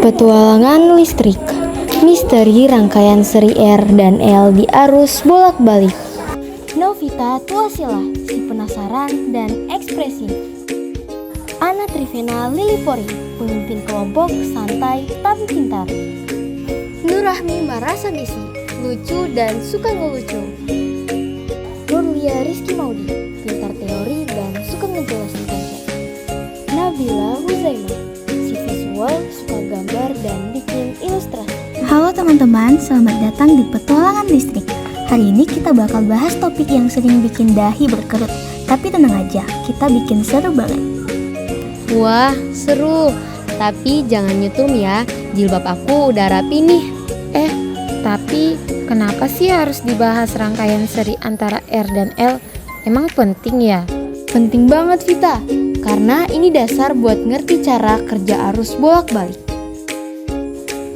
Petualangan listrik, misteri rangkaian seri R dan L di arus bolak-balik. Novita Tuasila, si penasaran dan ekspresif. Ana Trivena Lilipori, pemimpin kelompok santai tapi pintar. Nurrahmi Marasadisi, lucu dan suka ngelucu. Nurlia Rizky Maudi, pintar teori dan suka ngejelasin konsep. Nabila Huzaima, si visual, suka gambar dan bikin ilustrasi. Halo teman-teman, selamat datang di Petualangan Listrik. Hari ini kita bakal bahas topik yang sering bikin dahi berkerut. Tapi tenang aja, kita bikin seru banget. Wah, seru. Tapi jangan nyetum ya, jilbab aku udah rapi nih. Tapi kenapa sih harus dibahas rangkaian seri antara R dan L? Emang penting ya? Penting banget Vita, karena ini dasar buat ngerti cara kerja arus bolak-balik.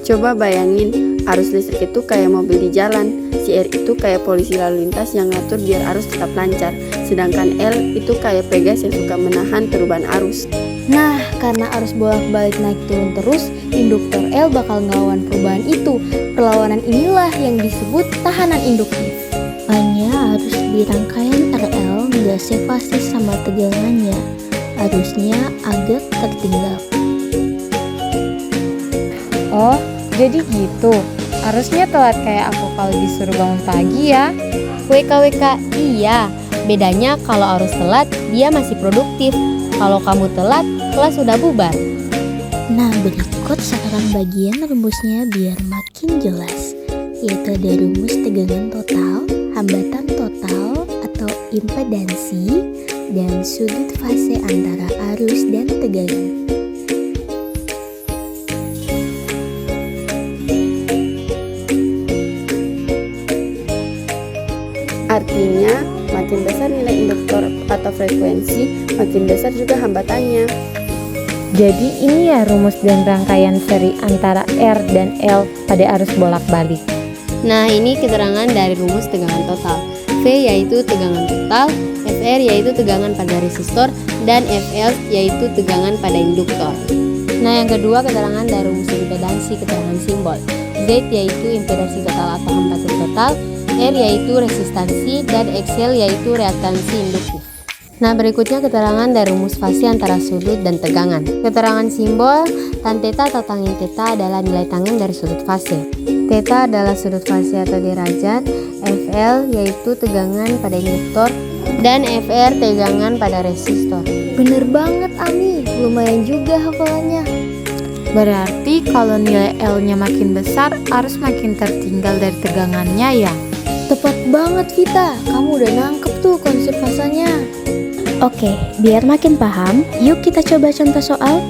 Coba bayangin, arus listrik itu kayak mobil di jalan, si R itu kayak polisi lalu lintas yang ngatur biar arus tetap lancar, sedangkan L itu kayak pegas yang suka menahan perubahan arus. Nah, karena arus bolak-balik naik turun terus, induktor L bakal ngelawan perubahan itu. Perlawanan inilah yang disebut tahanan induktif. Hanya arus di rangkaian RL nggak sefasis sama tegangannya. Arusnya agak tertinggal. Oh, jadi gitu. Harusnya telat kayak aku kalau disuruh bangun pagi ya. WKWK, iya. Bedanya kalau arus telat, dia masih produktif. Kalau kamu telat, kelas sudah bubar. Nah, berikut sekarang bagian rumusnya biar makin jelas, yaitu ada rumus tegangan total, hambatan total atau impedansi, dan sudut fase antara arus dan tegangan. Artinya, makin besar nilai induktor atau frekuensi, makin besar juga hambatannya. Jadi ini ya rumus dan rangkaian seri antara R dan L pada arus bolak-balik. Nah, ini keterangan dari rumus tegangan total. V yaitu tegangan total, FR yaitu tegangan pada resistor, dan FL yaitu tegangan pada induktor. Nah, yang kedua keterangan dari rumus impedansi, keterangan simbol. Z yaitu impedansi total atau hambatan total, R yaitu resistansi, dan XL yaitu reaktansi induktif. Nah, berikutnya keterangan dari rumus fase antara sudut dan tegangan. Keterangan simbol, tan theta atau tangin theta adalah nilai tangen dari sudut fase. Theta adalah sudut fase atau derajat, FL yaitu tegangan pada induktor, dan FR tegangan pada resistor. Bener banget Ami, lumayan juga hafalannya. Berarti kalau nilai L-nya makin besar, arus makin tertinggal dari tegangannya ya? Tepat banget Vita, kamu udah nangkep tuh konsep fasanya. Oke, biar makin paham, yuk kita coba contoh soal.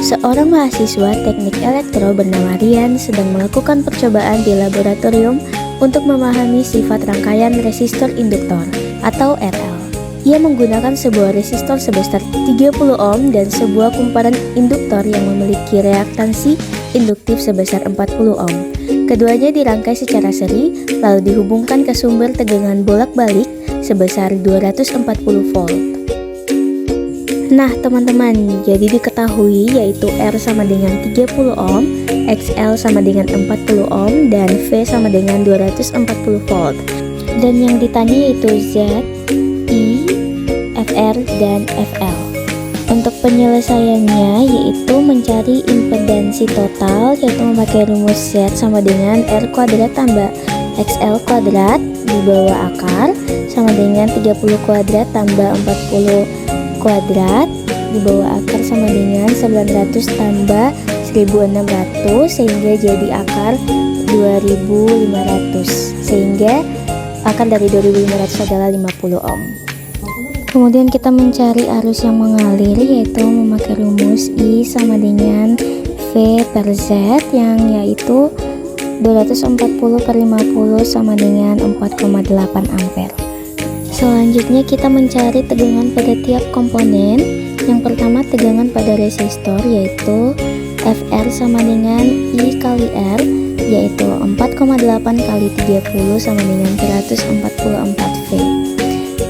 Seorang mahasiswa teknik elektro bernama Rian sedang melakukan percobaan di laboratorium untuk memahami sifat rangkaian resistor induktor atau RL. Ia menggunakan sebuah resistor sebesar 30 ohm dan sebuah kumparan induktor yang memiliki reaktansi induktif sebesar 40 ohm. Keduanya dirangkai secara seri, lalu dihubungkan ke sumber tegangan bolak-balik sebesar 240 volt. Nah teman-teman, jadi diketahui yaitu R sama dengan 30 ohm, XL sama dengan 40 ohm, dan V sama dengan 240 volt. Dan yang ditanya yaitu Z, I, FR, dan FL. Untuk penyelesaiannya yaitu mencari impedansi total, yaitu memakai rumus Z sama dengan R kuadrat tambah XL kuadrat di bawah akar sama dengan 30 kuadrat tambah 40 kuadrat di bawah akar sama dengan 900 tambah 1600 sehingga jadi akar 2500, sehingga akar dari 2500 adalah 50 ohm. Kemudian kita mencari arus yang mengalir yaitu memakai rumus I sama dengan V per Z yang yaitu 240 per 50 sama dengan 4,8 ampere. Selanjutnya kita mencari tegangan pada tiap komponen. Yang pertama tegangan pada resistor yaitu FR sama dengan I kali R yaitu 4,8 kali 30 sama dengan 144 V.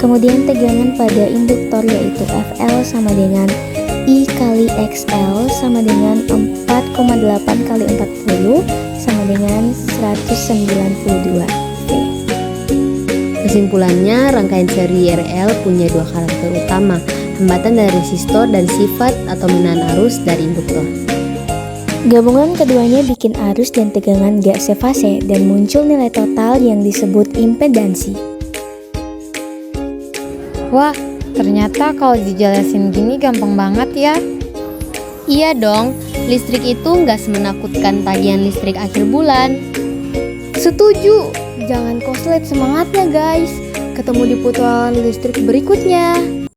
Kemudian tegangan pada induktor yaitu FL sama dengan I kali XL sama dengan 4,8 kali 40 sama dengan 192 V. Kesimpulannya, rangkaian seri RL punya dua karakter utama, hambatan dari resistor dan sifat atau menahan arus dari induktor. Gabungan keduanya bikin arus dan tegangan gak sefase dan muncul nilai total yang disebut impedansi. Wah, ternyata kalau dijelasin gini gampang banget ya. Iya dong, listrik itu nggak semenakutkan tagihan listrik akhir bulan. Setuju, jangan koslet semangatnya guys. Ketemu di putualan listrik berikutnya.